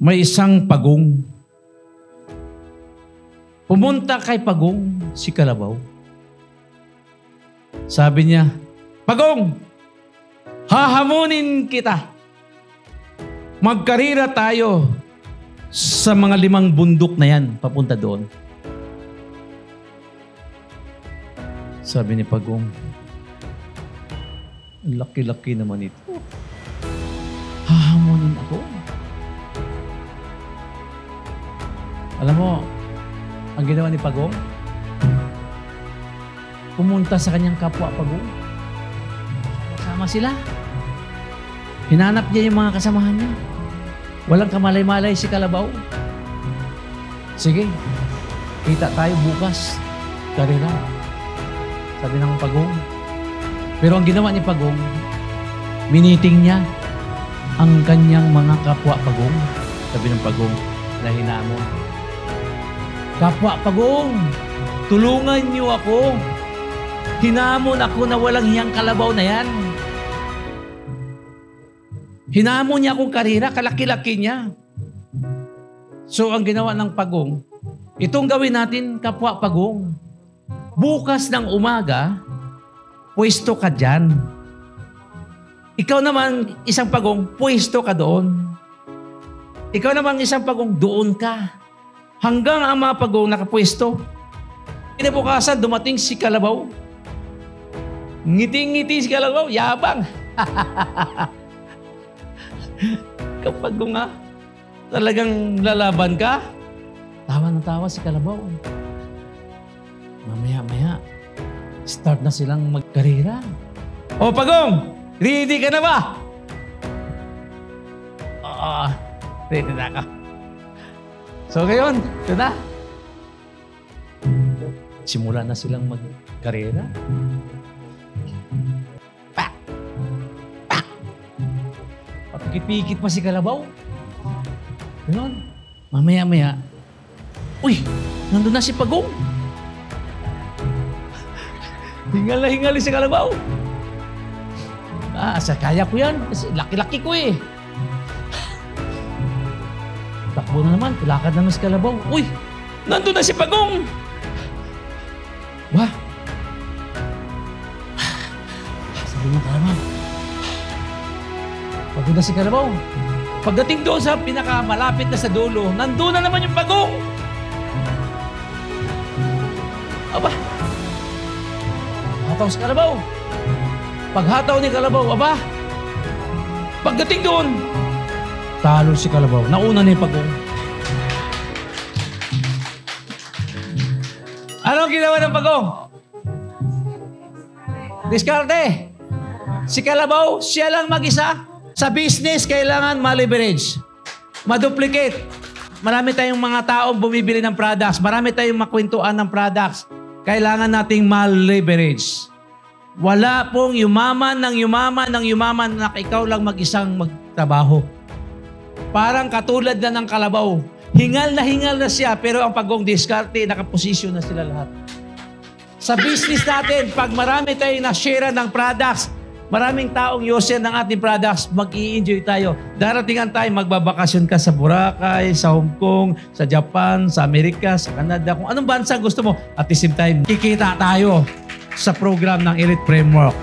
may isang pagong. Pumunta kay Pagong si Kalabaw. Sabi niya, Pagong, hahamunin kita. Magkarira tayo sa mga 5 bundok na yan, papunta doon. Sabi ni Pagong, laki-laki naman ito. Hahamunin ako. Alam mo, ang ginawa ni Pagong, pumunta sa kanyang kapwa Pagong. Kasama sila. Hinanap niya yung mga kasamahan niya. Walang kamalay-malay si Kalabaw. Sige, kita tayo bukas. Karera. Sabi ng Pagong. Pero ang ginawa ni Pagong, miniting niya ang kanyang mga kapwa Pagong. Sabi ng Pagong na hinamon. Kapwa Pagong, tulungan niyo ako. Hinamon ako na walang hiyang Kalabaw na yan. Hinamon niya akong karera, kalaki-laki niya. So ang ginawa ng Pagong, itong gawin natin, kapwa Pagong. Bukas ng umaga, pwesto ka dyan. Ikaw naman, isang Pagong, pwesto ka doon. Ikaw naman, isang Pagong, doon ka. Hanggang ang mga Pagong nakapwesto. Kinabukasan, dumating si Kalabaw. Ngiti-ngiti si Kalabaw, yabang. Kapag nga, talagang lalaban ka, tawa ng tawa si Kalabaw. Mamaya-maya, start na silang magkarera. O Pagong, ready ka na ba? Oo, ready na ka. So ngayon, ito na. Simula na silang magkarera. Pak! Pak! Papikit-pikit pa si Kalabaw. Ganun. Mamaya-maya, uy, nandun na si Pagong. Hingal na hingal si Kalabaw. Sa kaya ko yan. Kasi laki-laki ko eh. Takbo na naman. Tulakad na si Kalabaw. Uy, nandun na si Pagong. Wah. Sabi ng Kalabaw. Pagod na si Kalabaw. Pagdating doon sa pinakamalapit na sa dulo, nandun na naman yung Pagong. Aba. Hataw si Kalabaw. Paghataw ni Kalabaw, aba. Pagdating doon, talo si Kalabaw. Nauna na yung Pagong. Anong ginawa ng Pagong? Diskarte. Si Kalabaw, siya lang mag-isa. Sa business, kailangan ma-leverage. Ma-duplicate. Marami tayong mga taong bumibili ng products. Marami tayong makwentuan ng products. Kailangan nating ma-leverage. Wala pong yumaman na ikaw lang mag-isang magtrabaho. Parang katulad na ng Kalabaw. Hingal na siya, pero ang Pagong diskarte, nakaposisyon na sila lahat. Sa business natin, pag marami tayong na-share ng products, maraming taong user ng ating products, mag-i-enjoy tayo. Darating ang time, magbabakasyon ka sa Boracay, sa Hong Kong, sa Japan, sa Amerika, sa Canada, kung anong bansa gusto mo. At the same time, kikita tayo sa program ng Elite Framework.